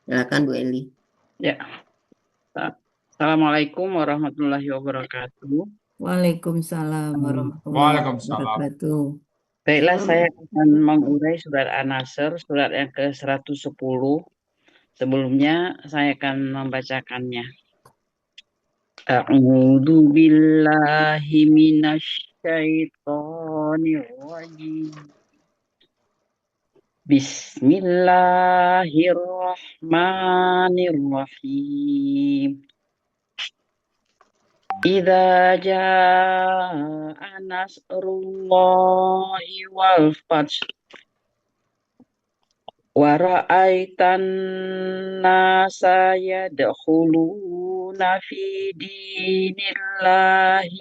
Silakan Bu Eli. Ya, Assalamualaikum warahmatullahi wabarakatuh. Waalaikumsalam warahmatullahi Waalaikumsalam. wabarakatuh. Baiklah, saya akan mengurai surat An-Nasr, surat yang ke-110. Sebelumnya, saya akan membacakannya. A'udzu billahi minasy syaithanir rajim. Bismillahirrahmanirrahim. Idza jaa nasrullahi wal fath wa ra'aitan nasa yadkhuluna fi dinillahi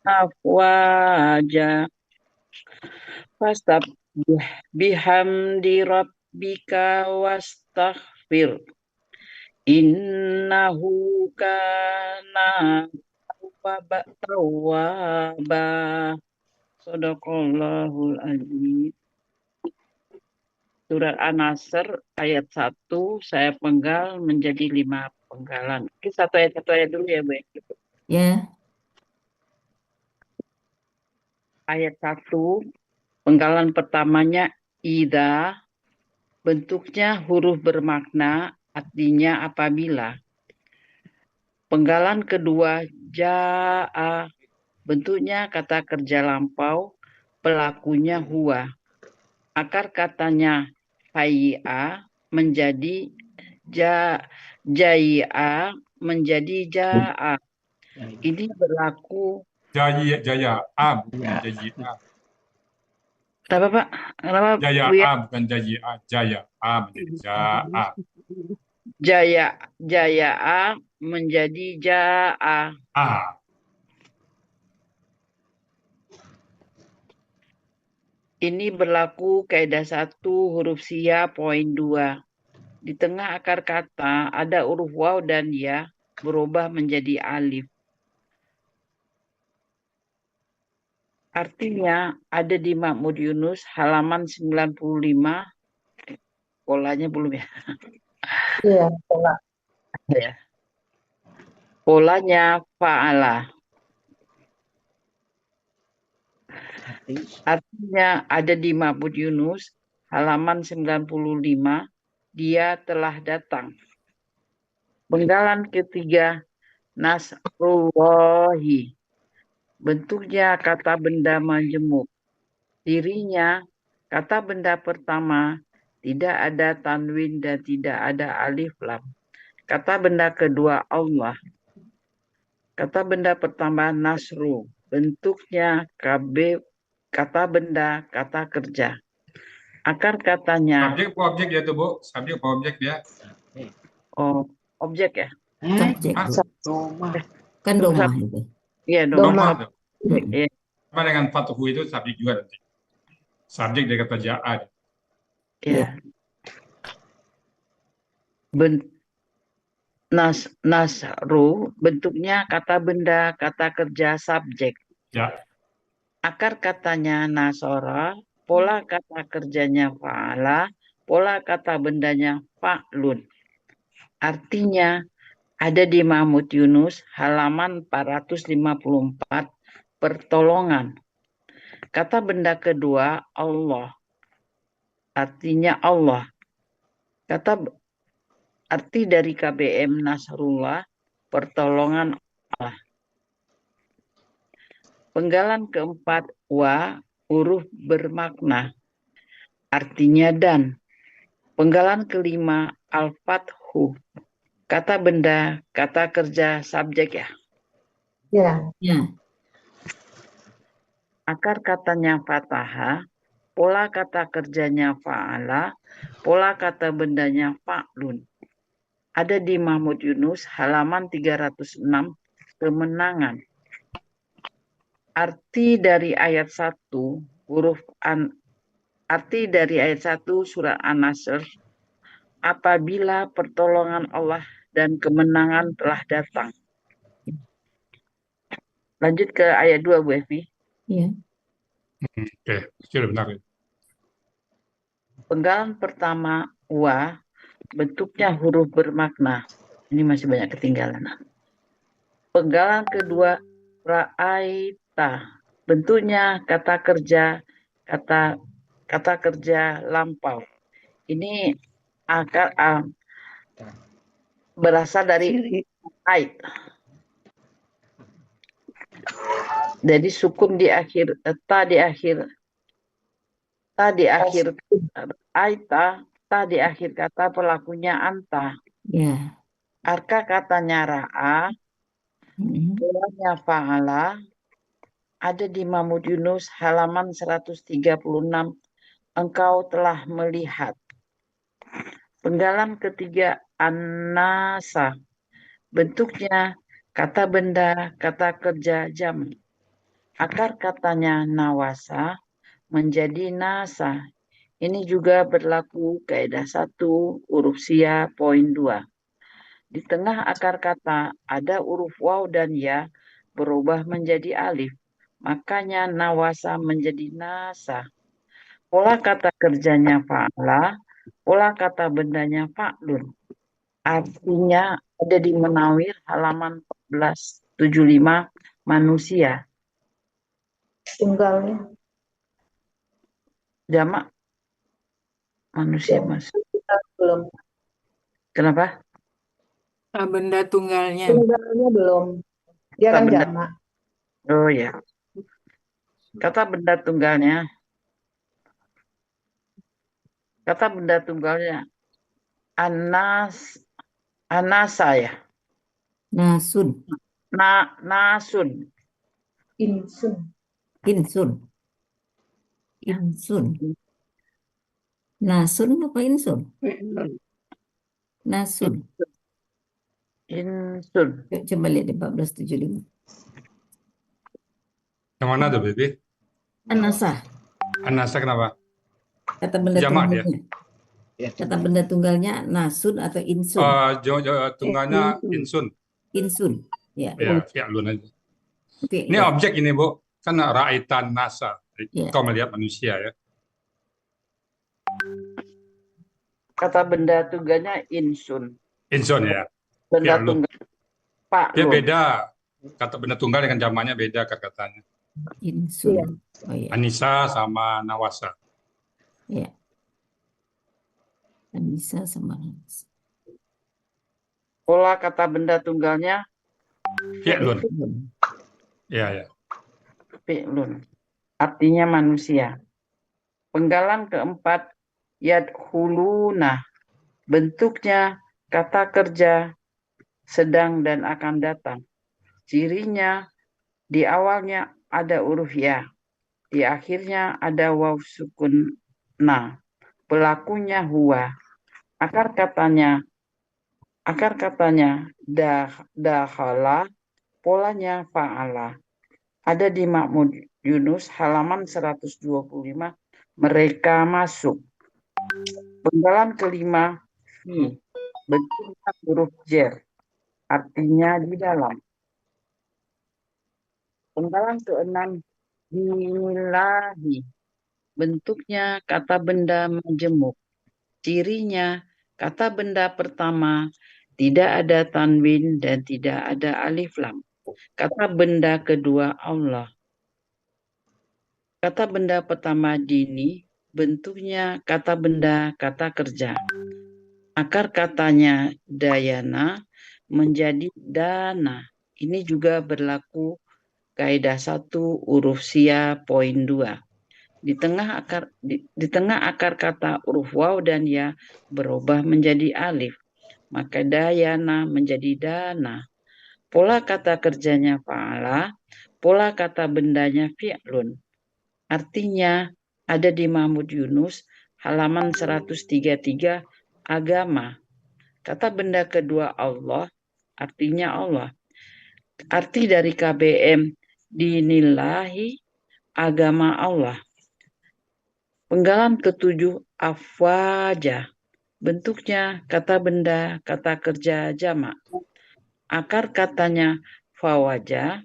afwaja fastabbih bihamdi rabbika wastaghfir innahu kana tawwaba. Shadaqallahul azim. Surat An-Nasr ayat 1 saya penggal menjadi 5 penggalan. Oke, satu ayat dulu ya, Bu. Ya, Ayat 1, penggalan pertamanya ida, bentuknya huruf bermakna, artinya apabila. Penggalan kedua jaa, bentuknya kata kerja lampau, pelakunya huwa. Akar katanya hayya menjadi jaya menjadi jaa. Ini berlaku. Jaya A bukan Jayi A. Kenapa Pak? Kenapa Jaya Bu ya? A bukan Jayi A. Jaya A menjadi Jaa. Jaya A menjadi jaa. A. Ini berlaku kaidah 1 huruf sia poin 2. Di tengah akar kata ada huruf waw dan ya berubah menjadi alif. Artinya ada di Mahmud Yunus halaman 95. Polanya belum ya? iya, pola. Ya. Polanya fa'ala. Artinya ada di Mahmud Yunus halaman 95. Dia telah datang. Penggalan ketiga Nasrullahi. Bentuknya kata benda majemuk. Dirinya kata benda pertama tidak ada tanwin dan tidak ada alif lam. Kata benda kedua Allah. Kata benda pertama nasru. Bentuknya kata benda kata kerja. Akar katanya Subjek apa objek ya tuh Bu? Subjek apa objek dia? objek ya. Subjek, Ah, Bu. Kan doma itu. Iya Doma doma. tuh. Iya. Sama dengan fatuhu itu subjek juga nanti. Subjek dari kata Jaa. Iya. Nasru bentuknya kata benda kata kerja subjek. Ya. Akar katanya nasora, pola kata kerjanya fa'ala, pola kata bendanya fa'lun. Artinya ada di Mahmud Yunus halaman 454 pertolongan. Kata benda kedua Allah. Artinya Allah. Arti dari KBM Nasrullah pertolongan Allah. Penggalan keempat wa huruf bermakna. Artinya dan. Penggalan kelima al-fathu. Kata benda, kata kerja, subjek ya. Ya. Ya. Akar katanya fataha, pola kata kerjanya fa'ala, pola kata bendanya fa'lun. Ada di Mahmud Yunus halaman 306 kemenangan. Arti dari ayat 1 surat An-Nasr, apabila pertolongan Allah dan kemenangan telah datang. Lanjut ke ayat 2 Bu Evi. Iya. Oke, sudah benar. Penggalan pertama wa bentuknya huruf bermakna. Ini masih banyak ketinggalan. Penggalan kedua, ra'aita. Bentuknya kata kerja lampau. Ini berasal dari ait. Jadi sukun di akhir, ta di akhir aita, ta di akhir kata pelakunya anta. Ya. Arka katanya ra'a, polanya fa'ala, ada di Mahmud Yunus halaman 136. Engkau telah melihat. Penggalan ketiga, anasa. Bentuknya kata benda, kata kerja, jam. Akar katanya nawasa menjadi nasa. Ini juga berlaku kaidah 1 huruf sia poin 2. Di tengah akar kata ada huruf waw dan ya berubah menjadi alif. Makanya nawasa menjadi nasa. Pola kata kerjanya fa'ala, pola kata bendanya fa'lun. Artinya ada di Menawir halaman 1475 manusia. Tunggalnya. Jamak manusia mas. Belum. Kenapa? Benda tunggalnya. Tunggalnya belum. Dia kan benda. jamak. Oh ya. Kata benda tunggalnya. Kata benda tunggalnya. Anasa ya. Nasun. Nasun. Insun. Nasun apa insun? Nasun. Insun. Coba lihat di 1475. Yang mana tuh, Bibi? Anasa. Anasa kenapa? Kata benda Jamak dia. tunggalnya. Kata benda tunggalnya nasun atau insun. Tunggalnya insun. Insun. Ya. Ya, fi'lun aja. Ini Ya. objek ini, Bu. Kan ra'aitan nasa. Ya. Kau melihat manusia ya. Kata benda tunggalnya insun. Insun ya. Benda Fi'lun. tunggal Pak Dia beda. Kata benda tunggal dengan jamaknya beda katanya. Insun. Oh ya. Anisa sama nawasa. Ya. Anissa sama Anissa. Pola kata benda tunggalnya Fi'lun. Ya. fi'lun. Artinya manusia. Penggalan keempat, yadkhuluna. Bentuknya kata kerja sedang dan akan datang. Cirinya di awalnya ada huruf ya. Di akhirnya ada waw sukun na. Pelakunya huwa. Akar katanya dakhala, polanya fa'ala. Ada di Mahmud Yunus halaman 125, mereka masuk. Penggalan kelima, fi. Bentuknya huruf jer. Artinya di dalam. Penggalan keenam, billahi. Bentuknya kata benda majemuk. Cirinya kata benda pertama tidak ada tanwin dan tidak ada alif lam. Kata benda kedua Allah. Kata benda pertama dini, bentuknya kata benda kata kerja. Akar katanya dayana menjadi dana. Ini juga berlaku kaidah 1 huruf sia poin 2. Di tengah akar kata huruf waw dan ya berubah menjadi alif. Maka dayana menjadi dana. Pola kata kerjanya fa'ala, pola kata bendanya fi'lun. Artinya ada di Mahmud Yunus halaman 133 agama. Kata benda kedua Allah, artinya Allah. Arti dari KBM dinillahi, agama Allah. Penggalan ketujuh, afwaja. Bentuknya kata benda, kata kerja jamak. Akar katanya fawaja.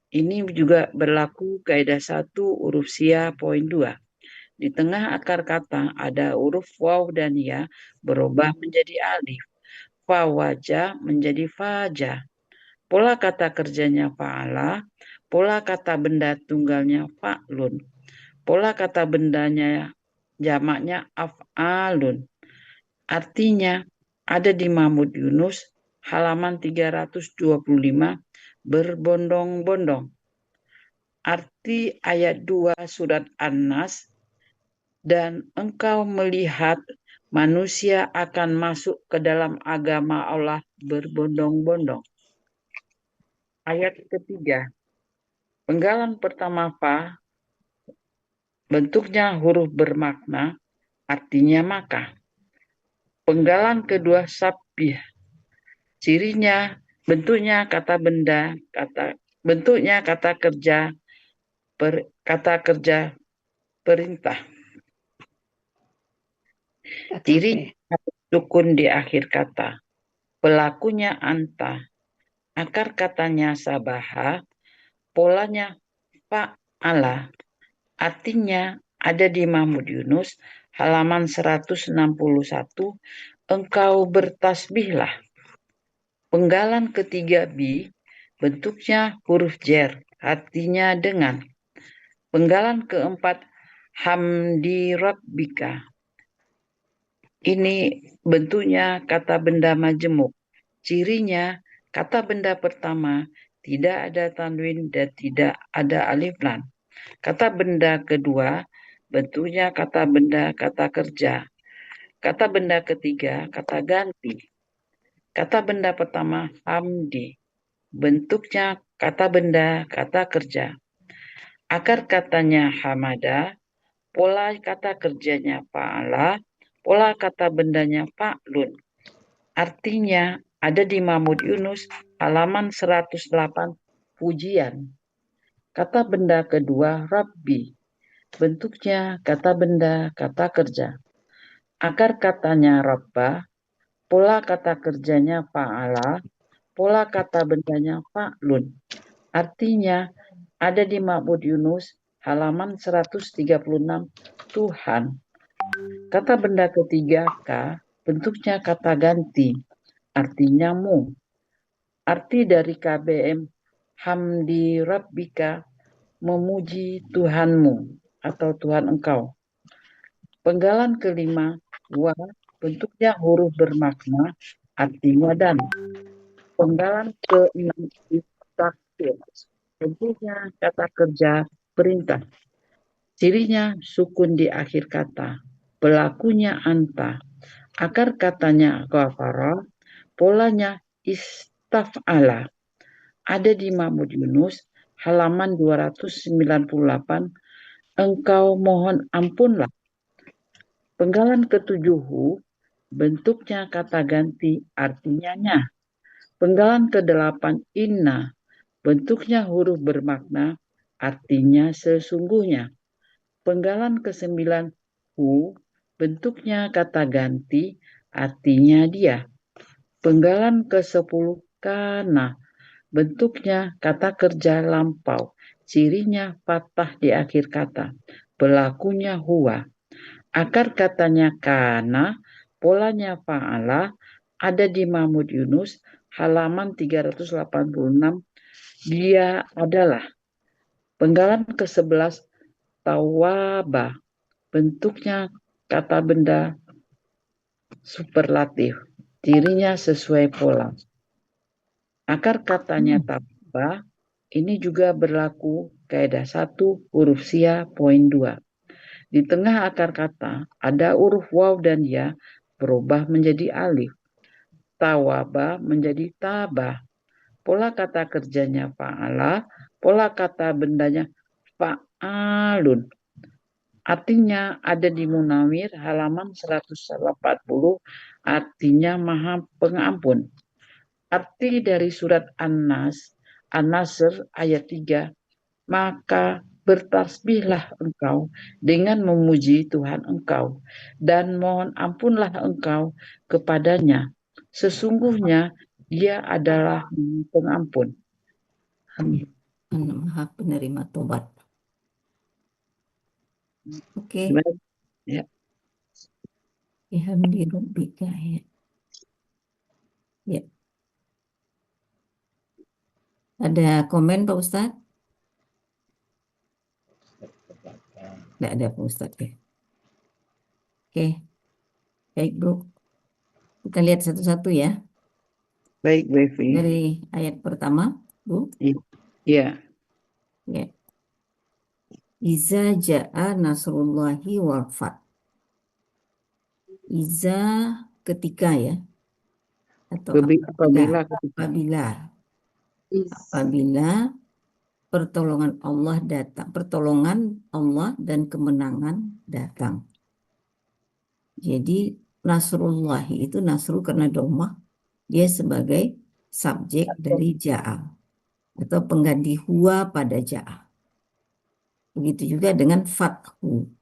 Ini juga berlaku kaidah 1 huruf sia poin 2. Di tengah akar kata ada huruf waw dan ya berubah menjadi alif. Fawaja menjadi faja. Pola kata kerjanya fa'ala, pola kata benda tunggalnya fa'lun. Pola kata bendanya jamaknya af'alun. Artinya ada di Mahmud Yunus halaman 325 berbondong-bondong. Arti ayat 2 surat An-Nas, dan engkau melihat manusia akan masuk ke dalam agama Allah berbondong-bondong. Ayat ketiga, penggalan pertama fa, bentuknya huruf bermakna, artinya maka. Penggalan kedua sabbih, cirinya bentuknya kata benda, bentuknya kata kerja perintah. Ciri sukun di akhir kata. Pelakunya anta. Akar katanya sabaha. Polanya fa'ala. Artinya ada di Mahmud Yunus halaman 161. Engkau bertasbihlah. Penggalan ketiga bi. Bentuknya huruf jer. Artinya dengan. Penggalan keempat hamdi rabbika. Ini bentuknya kata benda majemuk. Cirinya kata benda pertama tidak ada tanwin dan tidak ada alif lam. Kata benda kedua bentuknya kata benda kata kerja. Kata benda ketiga kata ganti. Kata benda pertama hamdi. Bentuknya kata benda kata kerja. Akar katanya hamada. Pola kata kerjanya fa'ala. Pola kata bendanya fa'lun. Artinya ada di Mahmud Yunus halaman 108 pujian. Kata benda kedua Rabbi. Bentuknya kata benda kata kerja. Akar katanya Rabba. Pola kata kerjanya fa'ala. Pola kata bendanya fa'lun. Artinya ada di Mahmud Yunus halaman 136 Tuhan. Kata benda ketiga ka, bentuknya kata ganti, artinya mu. Arti dari KBM hamdi rabbika, memuji Tuhanmu atau Tuhan engkau. Penggalan kelima wa, bentuknya huruf bermakna, artinya dan. Penggalan keenam takdir, bentuknya kata kerja perintah. Cirinya sukun di akhir kata. Pelakunya anta. Akar katanya ghafara. Polanya istaf'ala. Ada di Mahmud Yunus halaman 298. Engkau mohon ampunlah. Penggalan ketujuh bentuknya kata ganti, artinya nya. Penggalan ke-8 inna. Bentuknya huruf bermakna, artinya sesungguhnya. Penggalan ke-9 hu, bentuknya kata ganti, artinya dia. Penggalan ke-10 kana, bentuknya kata kerja lampau, cirinya fathah di akhir kata, pelakunya huwa. Akar katanya kana, polanya fa'ala, ada di Mahmud Yunus halaman 386. Dia adalah. Penggalan ke-11 tawaba, bentuknya kata benda superlatif, cirinya sesuai pola. Akar katanya tawaba, ini juga berlaku kaidah 1 huruf sia poin 2. Di tengah akar kata ada huruf waw dan ya berubah menjadi alif. Tawaba menjadi tabah. Pola kata kerjanya fa'ala, pola kata bendanya fa'alun. Artinya ada di Munawir halaman 140, artinya maha pengampun. Arti dari surat An-Nasr ayat 3, maka bertasbihlah engkau dengan memuji Tuhan engkau dan mohon ampunlah engkau kepadanya. Sesungguhnya dia adalah pengampun. Maha penerima tobat. Oke. Gimana? Ya. Alhamdulillah ya. Ya. Ada komen Pak Ustadz? Tidak ada Pak Ustadz ya. Oke. Baik Bu. Kita lihat satu-satu ya. Baik, Bu Evi. Dari ayat pertama, Bu. Ya. Ya. Iza ja'a nasrullahi wal fath. Iza ketika ya. Atau Apabila apabila pertolongan Allah datang, pertolongan Allah dan kemenangan datang. Jadi nasrullahi itu nasru karena domah, dia sebagai subjek dari ja'a atau pengganti huwa pada ja'a. Begitu juga dengan fathu,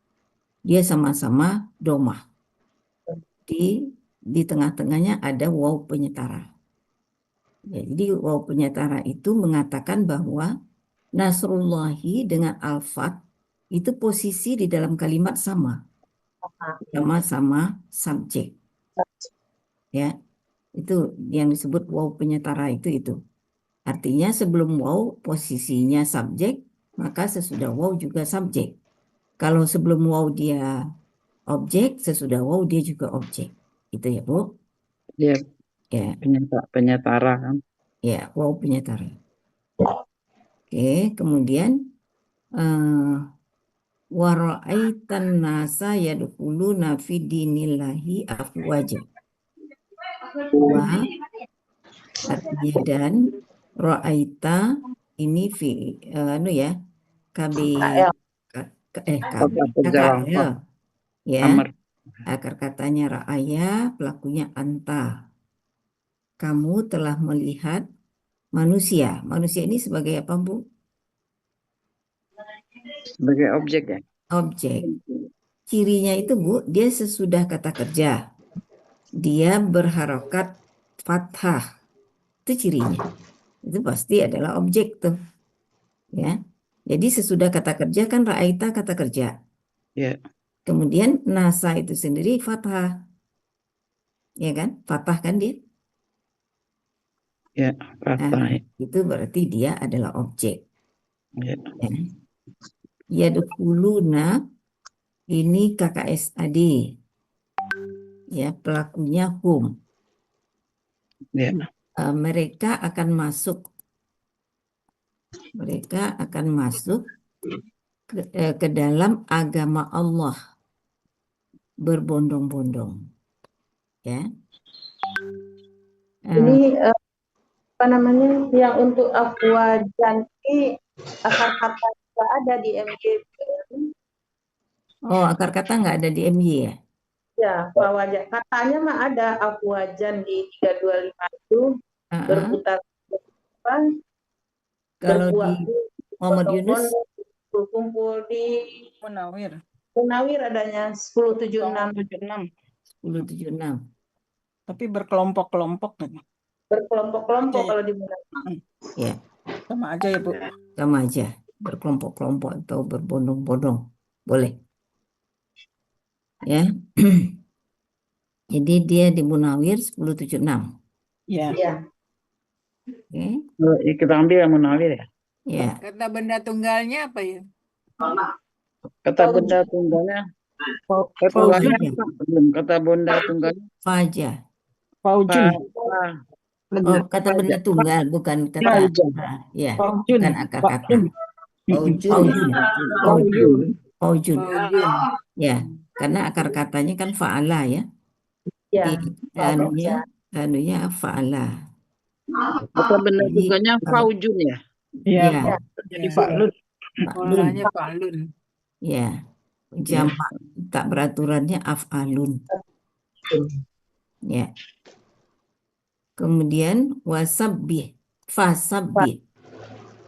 dia sama-sama domah. Di tengah-tengahnya ada waw penyetara. Ya, jadi waw penyetara itu mengatakan bahwa nasrullahi dengan al-fath itu posisi di dalam kalimat sama subjek. Ya, itu yang disebut waw penyetara itu. Artinya sebelum waw posisinya subjek, maka sesudah waw juga subjek. Kalau sebelum waw dia objek, sesudah waw dia juga objek. Itu ya, Bu. Ya, Ya, penyetara kan. ya, waw penyetara. Oke, kemudian wa ra'aitan nasa yadkhuluna fi dinillahi afwaja. Wa artinya dan ra'aita ini KB KKL ya. Amar. Akar katanya ra'aya, pelakunya anta. Kamu telah melihat manusia. Manusia ini sebagai apa, Bu? Sebagai objek ya. Objek. Cirinya itu, Bu, dia sesudah kata kerja. Dia berharokat fathah. Itu cirinya. Itu pasti adalah objek tuh. Ya. Jadi sesudah kata kerja kan ra'aita kata kerja. Ya. Kemudian nasa itu sendiri fathah. Ya kan? Fathah kan dia? Ya, fathah. Itu berarti dia adalah objek. Ya. Yadkhuluna ini KKSAD. Ya, pelakunya hum. Ya. Mereka akan masuk. Mereka akan masuk ke dalam agama Allah berbondong-bondong. Ya. Ini apa namanya yang untuk afwajan ini akar kata tidak ada di MJ. Oh, akar kata nggak ada di MY ya? Ya, afwajan katanya mah ada afwajan di 325 itu berputar kalau di Muhammad Yunus berkumpul di Munawir adanya 1076. 1076. Tapi berkelompok-kelompok kan? Berkelompok-kelompok kalau di Munawir. Ya. Sama aja ya, Bu. Sama aja. Berkelompok-kelompok atau berbondong-bondong. Boleh. Ya. Jadi dia di Munawir 1076. Ya. Ya. Oke. Kita ambil yang Munawir ya. Ya. Kata benda tunggalnya apa ya? Kata benda tunggalnya. Kata benda tunggalnya. Faja. Faujun. Oh, kata benda tunggal, bukan kata. Ya. Bukan akar kata. Faujun. Ya. Karena akar katanya kan fa'ala ya. Ya. Anunya fa'ala. Kata benda tunggalnya faujun ya. Iya. Jadi fa'lun. Polanya fa'lun. Ya. Jamak tak beraturannya af'alun. Ya. Kemudian wasabbih, fasabbih.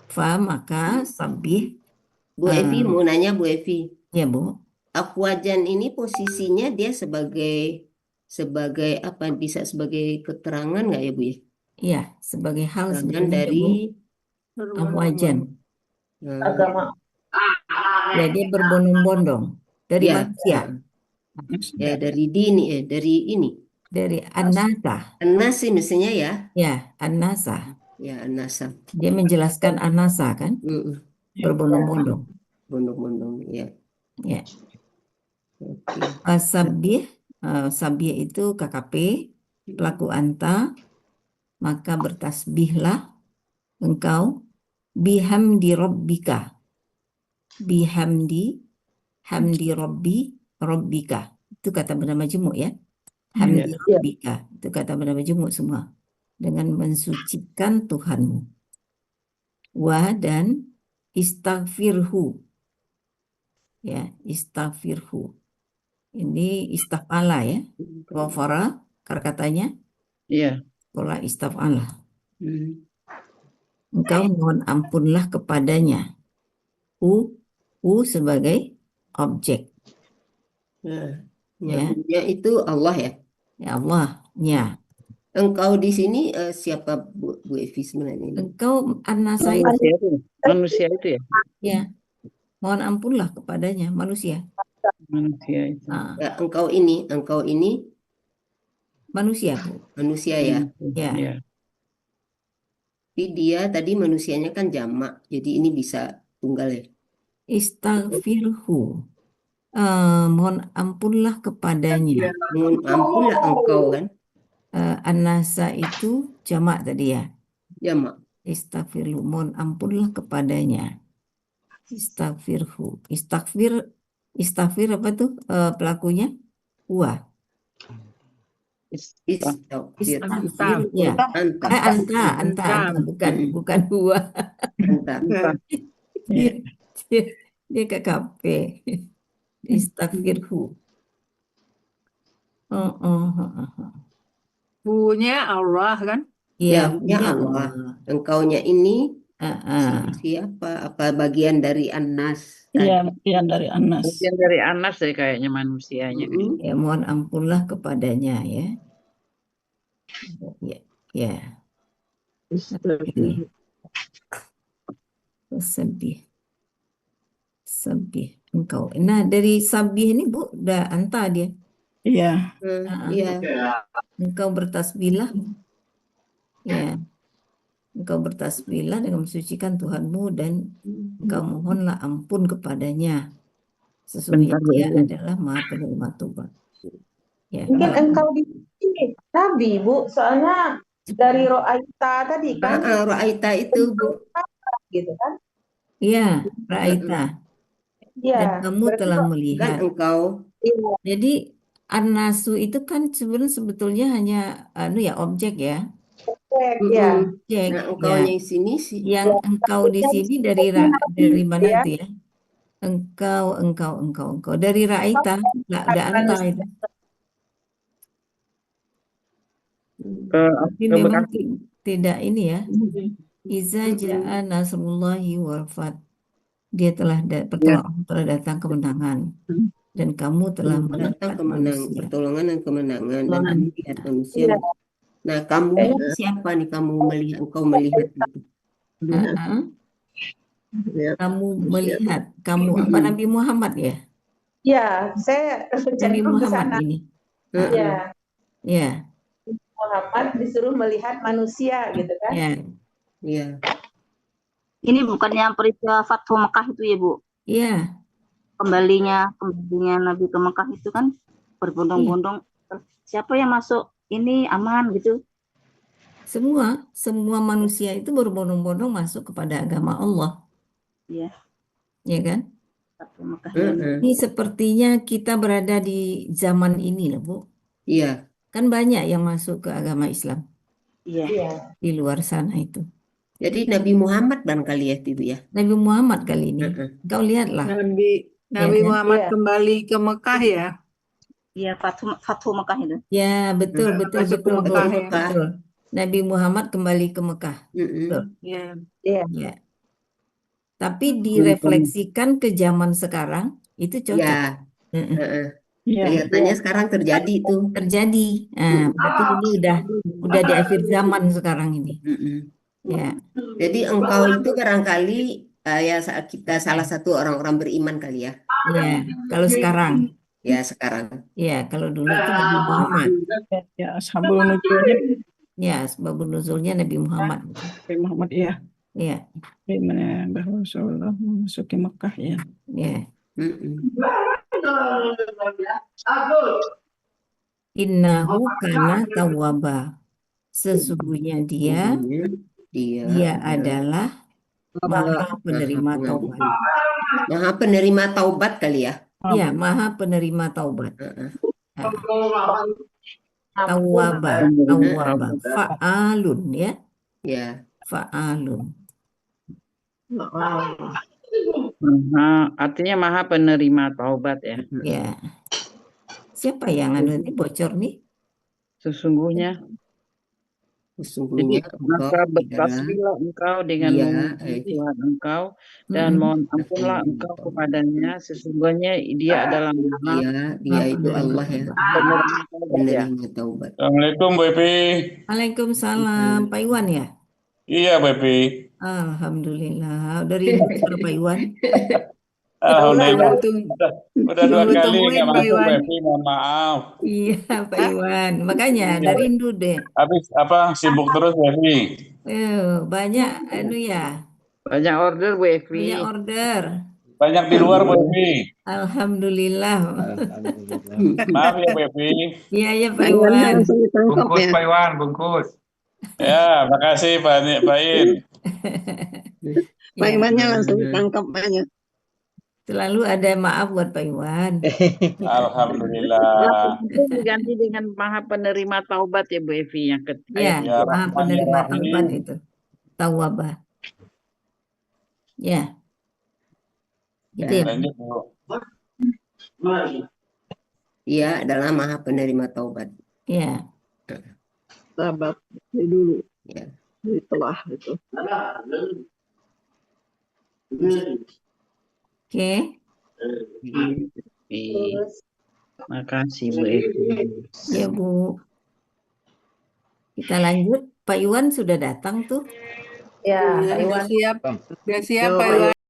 Fa maka sabbih. Bu Evi mau nanya Bu Evi. Ya, Bu. Afwajan ini posisinya dia sebagai apa, bisa sebagai keterangan nggak ya Bu ya? Iya, sebagai hal Keterangan sebenarnya, dari Bu, afwajan. Agama. Ya, dia berbondong-bondong. dari Ya, manusia, ya dari ini. dari anasa. Anas sih mestinya ya. Ya, anasa. Ya, anasa. Dia menjelaskan anasa kan, Mm-mm. berbondong-bondong. Bondong-bondong, ya. Ya, Oke. sabih, sabih itu KKP, pelaku anta, maka bertasbihlah engkau bihamdi rabbika, bihamdi, hamdi rabbika. Itu kata benda majemuk ya. Hamdi rabbika, itu kata benda majemuk semua. Dengan mensucikan Tuhanmu. Wa dan istaghfirhu. Ya, istaghfirhu. Ini istafala ya. Ghafara, katanya Iya. pola istafala. Hmm. Engkau mohon ampunlah kepadanya. U sebagai objek. Nah, Ya, punya itu Allah ya. ya Allahnya. Engkau di sini siapa Bu Evi sebenarnya ini? Engkau anasa Manusia itu ya. ya. Mohon ampunlah kepadanya manusia. Manusia itu. Ah, Ya, engkau ini manusia Bu. manusia ya. Ya. Ya. Tapi dia tadi manusianya kan jamak, jadi ini bisa tunggal ya. Istaghfirhu. Mohon ampunlah kepadanya. Mohon ampunlah engkau kan, Anasa itu jamak tadi ya. jamak. Istaghfirhu. Mohon ampunlah kepadanya. Istaghfirhu. Istaghfir apa tuh pelakunya? Huwa. Istaghfir. Istaghfir ya. Anta, bukan huwa. Anta. Dia KKP. Istaghfirhu. Punya Allah kan? Ya, punya Allah. Engkaunya ini siapa? Apa bagian dari Anas? Iya, bagian dari Anas. Bagian dari Anas deh kayaknya manusianya. Ya, mohon ampunlah kepadanya ya. Ya. Sabih engkau. Nah, dari sabih ini Bu, udah anta dia. Iya. Iya. Engkau bertasbihlah. Ya. Engkau bertasbihlah dengan mensucikan Tuhanmu dan engkau mohonlah ampun kepadanya. Sesungguhnya dia adalah Maha Penerima Tobat. Ya. Mungkin engkau di sini Nabi, Bu, soalnya dari Ro'aita tadi kan. Ro'aita itu, Bu. Gitu kan? Iya, Ra'aita. Iya. Dan kamu telah melihat. Kan engkau. Iya. Jadi anasu itu kan sebetulnya hanya objek ya. Iya. Objek. Nah, engkaunya di sini sih. Yang engkau di sini dari mana itu ya? Engkau dari Ra'aita, udah anta itu. Tapi memang tidak ini ya. Iza ja'a nasrullahi wal fath. Dia telah datang kemenangan dan kamu telah melihat manusia. Pertolongan dan kemenangan dan melihat manusia. Nah, kamu siapa nih kamu melihat? Engkau melihat itu. Kamu melihat, kamu apa Nabi Muhammad ya? Ya, saya Nabi Muhammad ini. Ya. Ya. Muhammad disuruh melihat manusia gitu kan? Ya. Iya. Ini bukannya peristiwa Fathu Mekah itu ya, Bu? Iya. Kembalinya Nabi ke Mekah itu kan berbondong-bondong. Siapa yang masuk ini aman gitu? Semua manusia itu berbondong-bondong masuk kepada agama Allah. Iya. Ya kan? Fathu Mekah. Ini sepertinya kita berada di zaman ini loh, Bu. Iya. Kan banyak yang masuk ke agama Islam. Iya. Di luar sana itu. Jadi Nabi Muhammad barangkali ya, Ibu ya. Nabi Muhammad kali ini. Kau lihatlah. Nabi Muhammad kembali ke Mekah ya. Iya, Fathu Mekah itu. Ya, betul. Mekah, Betul. Nabi Muhammad kembali ke Mekah. Betul. Iya. Ya. Tapi direfleksikan ke zaman sekarang itu cocok. Kelihatannya sekarang terjadi itu. Terjadi. Berarti ini udah di akhir zaman sekarang ini. Ya. Jadi engkau itu barangkali ya saat kita salah satu orang-orang beriman kali ya. Ya, kalau sekarang. Ya sekarang. Ya, kalau dulu itu Nabi Muhammad. Ya, Ashabul Nuzulnya Ya, sebab nuzulnya Nabi Muhammad. Nabi Muhammad ya. Ya, Bagaimana bahwa Rasulullah memasuki Mekah ya. ya. Mm-mm. Innahu kana tawwaba. Sesungguhnya dia Dia adalah Maha penerima taubat. Maha penerima taubat kali ya. Ya, Maha penerima taubat. Heeh. Nah, tawwaba, fa'alun ya, Ya. fa'alun. Artinya maha penerima taubat ya. Ya. Siapa yang ini bocor nih? Sesungguhnya. Jadi Sesungguhnya maka engkau bertasbihlah engkau dengan Iya, memuji Tuhan engkau dan Mm-mm. mohon ampunlah engkau kepadanya. Sesungguhnya dia adalah Maha dia itu Allah ya. penerima taubat ya. Penerima taubat. Assalamualaikum Bu Epi. Waalaikumsalam, Pak Iwan ya? Iya Bu Epi. Alhamdulillah. Udah rindu suara Pak Iwan. Alhamdulillah. Tunggu, Udah 2 tunggu kali tungguin nggak Pak masuk Bu Iwan. Epi, mohon maaf. Iya, Pak Iwan. Makanya udah rindu deh. Habis sibuk terus Bu Epi. Banyak ya. Banyak order Bu Evi. Banyak order. Banyak di luar Bu Epi. Alhamdulillah. Maaf ya Bu Epi. Iya ya Pak Iwan. Bungkus Pak Iwan, bungkus. Ya, makasih Pak In. Pak Iwannya langsung ditangkap aja. Selalu ada maaf buat Pak Iwan. Alhamdulillah. Itu diganti dengan maha penerima taubat ya Bu Evi yang ketiga. Ya, Ya, Maha penerima Rahmanir-Rahim. taubat itu. Tawwabah. Ya. Gitu ya. Lanjut Bu. Dia adalah Maha penerima taubat. Ya. Sahabat dulu. Ya. Setelah itu. Oke. Makasih Bu Evi. Ya Bu. Kita lanjut. Pak Iwan sudah datang tuh. Ya, Udah Iwan. siap. Udah siap Pak Iwan.